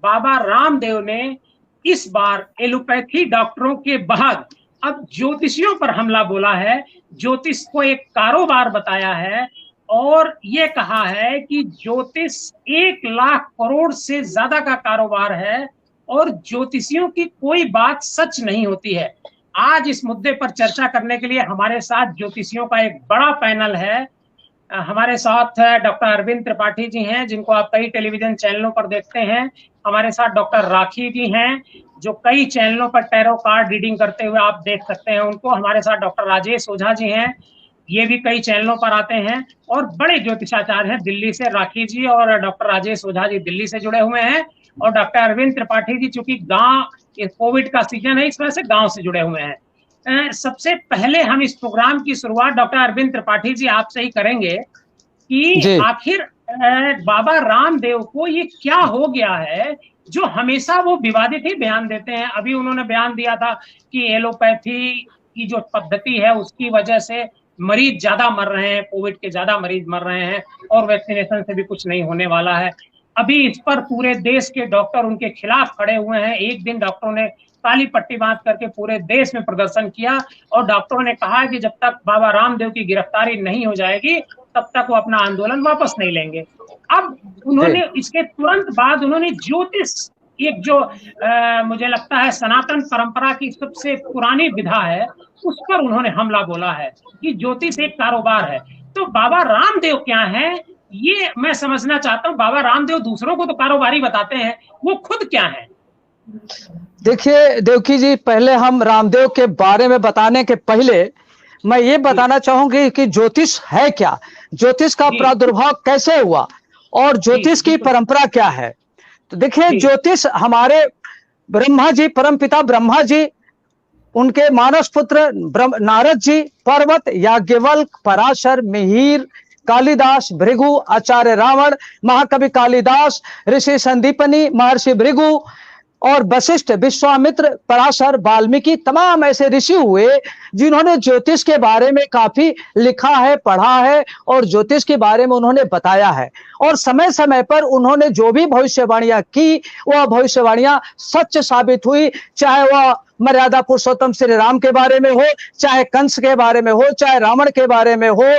बाबा रामदेव ने इस बार एलोपैथी डॉक्टरों के बाद अब ज्योतिषियों पर हमला बोला है, ज्योतिष को एक कारोबार बताया है और ये कहा है कि ज्योतिष 1 लाख करोड़ से ज्यादा का कारोबार है और ज्योतिषियों की कोई बात सच नहीं होती है। आज इस मुद्दे पर चर्चा करने के लिए हमारे साथ ज्योतिषियों का एक बड़ा पैनल है। हमारे साथ डॉक्टर अरविंद त्रिपाठी जी हैं, जिनको आप कई टेलीविजन चैनलों पर देखते हैं। हमारे साथ डॉक्टर राखी जी हैं, जो कई चैनलों पर टैरो कार्ड रीडिंग करते हुए आप देख सकते हैं उनको। हमारे साथ डॉक्टर राजेश ओझा जी हैं, ये भी कई चैनलों पर आते हैं और बड़े ज्योतिषाचार्य हैं दिल्ली से। राखी जी और डॉक्टर राजेश ओझा जी दिल्ली से जुड़े हुए हैं और डॉक्टर अरविंद त्रिपाठी जी चूंकि गांव, कोविड का सीजन है इस वजह से गांव से जुड़े हुए हैं। सबसे पहले हम इस प्रोग्राम की शुरुआत डॉक्टर अरविंद त्रिपाठी जी आपसे ही करेंगे कि आखिर बाबा रामदेव को ये क्या हो गया है जो हमेशा वो विवादित ही बयान देते हैं। अभी उन्होंने बयान दिया था कि एलोपैथी की जो पद्धति है उसकी वजह से मरीज ज्यादा मर रहे हैं, कोविड के ज्यादा मरीज मर रहे हैं और वैक्सीनेशन से भी कुछ नहीं होने वाला है। अभी इस पर पूरे देश के डॉक्टर उनके खिलाफ खड़े हुए हैं। एक दिन डॉक्टरों ने काली पट्टी बांध करके पूरे देश में प्रदर्शन किया और डॉक्टरों ने कहा कि जब तक बाबा रामदेव की गिरफ्तारी नहीं हो जाएगी तब तक वो अपना आंदोलन वापस नहीं लेंगे। अब उन्होंने इसके तुरंत बाद उन्होंने ज्योतिष, एक जो मुझे लगता है सनातन परंपरा की सबसे पुरानी विधा है, उस पर उन्होंने हमला बोला है कि ज्योतिष एक कारोबार है। तो बाबा रामदेव क्या है ये मैं समझना चाहता हूँ। बाबा रामदेव दूसरों को तो कारोबारी बताते हैं, वो खुद क्या है? देखिए देवकी जी, पहले हम रामदेव के बारे में बताने के पहले मैं ये बताना चाहूंगी कि ज्योतिष है क्या, ज्योतिष का प्रादुर्भाव कैसे हुआ और ज्योतिष की परंपरा क्या है। तो देखिए, ज्योतिष हमारे ब्रह्मा जी, परमपिता ब्रह्मा जी, उनके मानस पुत्र नारद जी, पर्वत, याज्ञवल्क, पराशर, मिहिर, कालिदास, भृगु, आचार्य रावण, महाकवि कालिदास, ऋषि संदीपनी, महर्षि भृगु और वशिष्ठ, विश्वामित्र, पराशर, वाल्मीकि, तमाम ऐसे ऋषि हुए जिन्होंने ज्योतिष के बारे में काफी लिखा है, पढ़ा है और ज्योतिष के बारे में उन्होंने बताया है। और समय समय पर उन्होंने जो भी भविष्यवाणियां की वह भविष्यवाणियां सच साबित हुई, चाहे वह मर्यादा पुरुषोत्तम श्री राम के बारे में हो, चाहे कंस के बारे में हो, चाहे रावण के बारे में हो,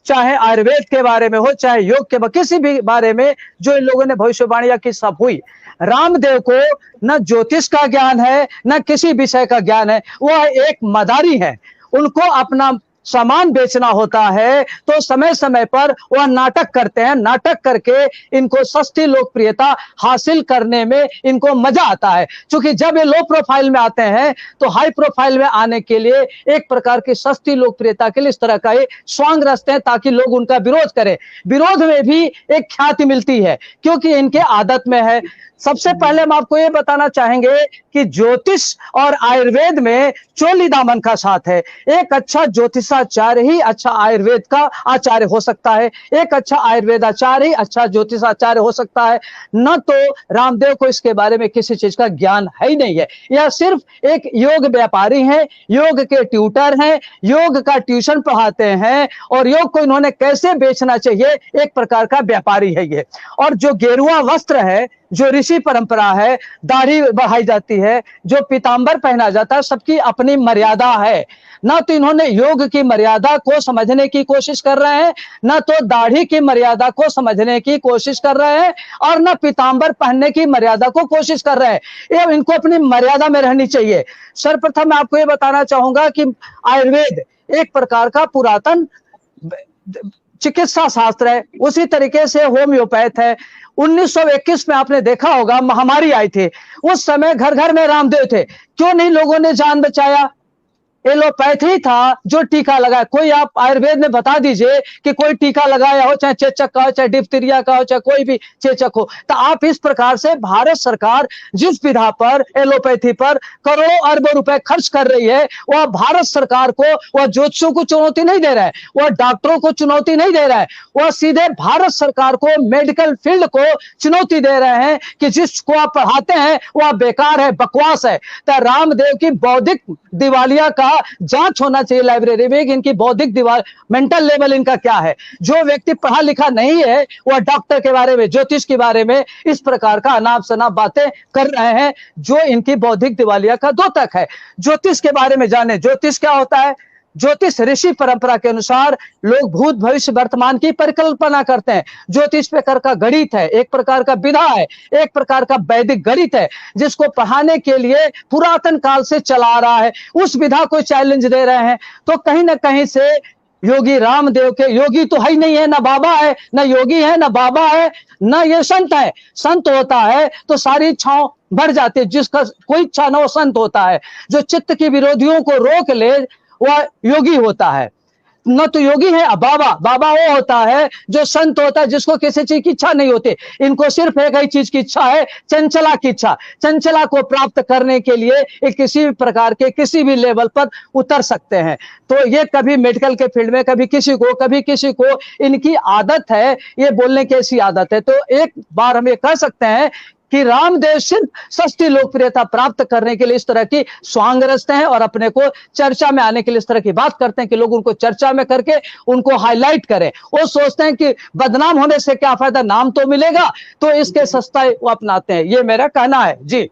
चाहे आयुर्वेद के बारे में हो, चाहे योग के किसी भी बारे में जो इन लोगों ने भविष्यवाणियां की सब हुई। रामदेव को न ज्योतिष का ज्ञान है न किसी विषय का ज्ञान है, वह एक मदारी है। उनको अपना सामान बेचना होता है तो समय समय पर वह नाटक करते हैं, नाटक करके इनको सस्ती लोकप्रियता हासिल करने में इनको मजा आता है। क्योंकि जब ये लो प्रोफाइल में आते हैं तो हाई प्रोफाइल में आने के लिए एक प्रकार की सस्ती लोकप्रियता के लिए इस तरह का ये स्वांग रचते हैं ताकि लोग उनका विरोध करें। विरोध में भी एक ख्याति मिलती है क्योंकि इनके आदत में है। सबसे पहले हम आपको ये बताना चाहेंगे कि ज्योतिष और आयुर्वेद में चोली दामन का साथ है। एक अच्छा ज्योतिषाचार्य ही अच्छा आयुर्वेद का आचार्य हो सकता है, एक अच्छा आयुर्वेद आचार्य ही अच्छा ज्योतिषाचार्य हो सकता है। न तो रामदेव को इसके बारे में किसी चीज का ज्ञान है ही नहीं है। यह सिर्फ एक योग व्यापारी हैं, योग के ट्यूटर हैं, योग का ट्यूशन पढ़ाते हैं और योग को इन्होंने कैसे बेचना चाहिए एक प्रकार का व्यापारी है ये। और जो गेरुआ वस्त्र है, जो ऋषि परंपरा है, दाढ़ी बढ़ाई जाती है, जो पीतांबर पहना जाता है, सबकी अपनी मर्यादा है। ना तो इन्होंने योग की मर्यादा को समझने की कोशिश कर रहे हैं, ना तो दाढ़ी की मर्यादा को समझने की कोशिश कर रहे हैं और ना पीतांबर पहनने की मर्यादा को कोशिश कर रहे हैं। ये इनको अपनी मर्यादा में रहनी चाहिए। सर्वप्रथम मैं आपको ये बताना चाहूंगा कि आयुर्वेद एक प्रकार का पुरातन चिकित्सा शास्त्र है, उसी तरीके से होम्योपैथ है। 1921 में आपने देखा होगा महामारी आई थी, उस समय घर घर में रामदेव थे, क्यों नहीं लोगों ने जान बचाया? एलोपैथी था जो टीका लगाया। कोई आप आयुर्वेद में बता दीजिए कि कोई टीका लगाया हो, चाहे चेचक का हो, चाहे डिप्थीरिया का हो, चाहे कोई भी चेचक हो। तो आप इस प्रकार से भारत सरकार जिस विधा पर एलोपैथी पर करोड़ों अरबों रुपए खर्च कर रही है, वह भारत सरकार को, वह ज्योतिषियों को चुनौती नहीं दे रहा है, वह डॉक्टरों को चुनौती नहीं दे रहा है, वह सीधे भारत सरकार को, मेडिकल फील्ड को चुनौती दे रहे हैं कि जिसको आप पढ़ाते हैं वह बेकार है, बकवास है। तो रामदेव की बौद्धिक दिवालिया का जांच होना चाहिए लाइब्रेरी में कि इनकी बौद्धिक दीवार, मेंटल लेवल इनका क्या है। जो व्यक्ति पढ़ा लिखा नहीं है वह डॉक्टर के बारे में, ज्योतिष के बारे में इस प्रकार का अनाप शनाप बातें कर रहे हैं, जो इनकी बौद्धिक दिवालिया का द्योतक है। ज्योतिष के बारे में जाने, ज्योतिष क्या होता है। ज्योतिष ऋषि परंपरा के अनुसार लोग भूत भविष्य वर्तमान की परिकल्पना करते हैं। ज्योतिष प्रकार का गणित है, एक प्रकार का विधा है, एक प्रकार का वैदिक गणित है, जिसको पढ़ाने के लिए पुरातन काल से चला रहा है। उस विधा को चैलेंज दे रहे हैं। तो कहीं ना कहीं से योगी रामदेव के, योगी तो है ही नहीं है, ना बाबा है, ना योगी है, ना बाबा है, ना ये संत है। संत होता है तो सारी इच्छाओं बढ़ जाती है, जिसका कोई इच्छा ना वो संत होता है। जो चित्त के विरोधियों को रोक ले वह योगी होता है। न तो योगी है बाबा, बाबा वो होता है जो संत होता है, जिसको किसी चीज की इच्छा नहीं होती। इनको सिर्फ एक ही चीज की इच्छा है, चंचला की इच्छा। चंचला को प्राप्त करने के लिए ये किसी भी प्रकार के किसी भी लेवल पर उतर सकते हैं। तो ये कभी मेडिकल के फील्ड में कभी किसी को इनकी आदत है, ये बोलने की ऐसी आदत है। तो एक बार हम ये कह सकते हैं कि रामदेव सिर्फ सस्ती लोकप्रियता प्राप्त करने के लिए इस तरह की स्वांग रचते हैं और अपने को चर्चा में आने के लिए इस तरह की बात करते हैं कि लोग उनको चर्चा में करके उनको हाईलाइट करें। वो सोचते हैं कि बदनाम होने से क्या फायदा, नाम तो मिलेगा, तो इसके सस्ता वो अपनाते हैं। ये मेरा कहना है जी।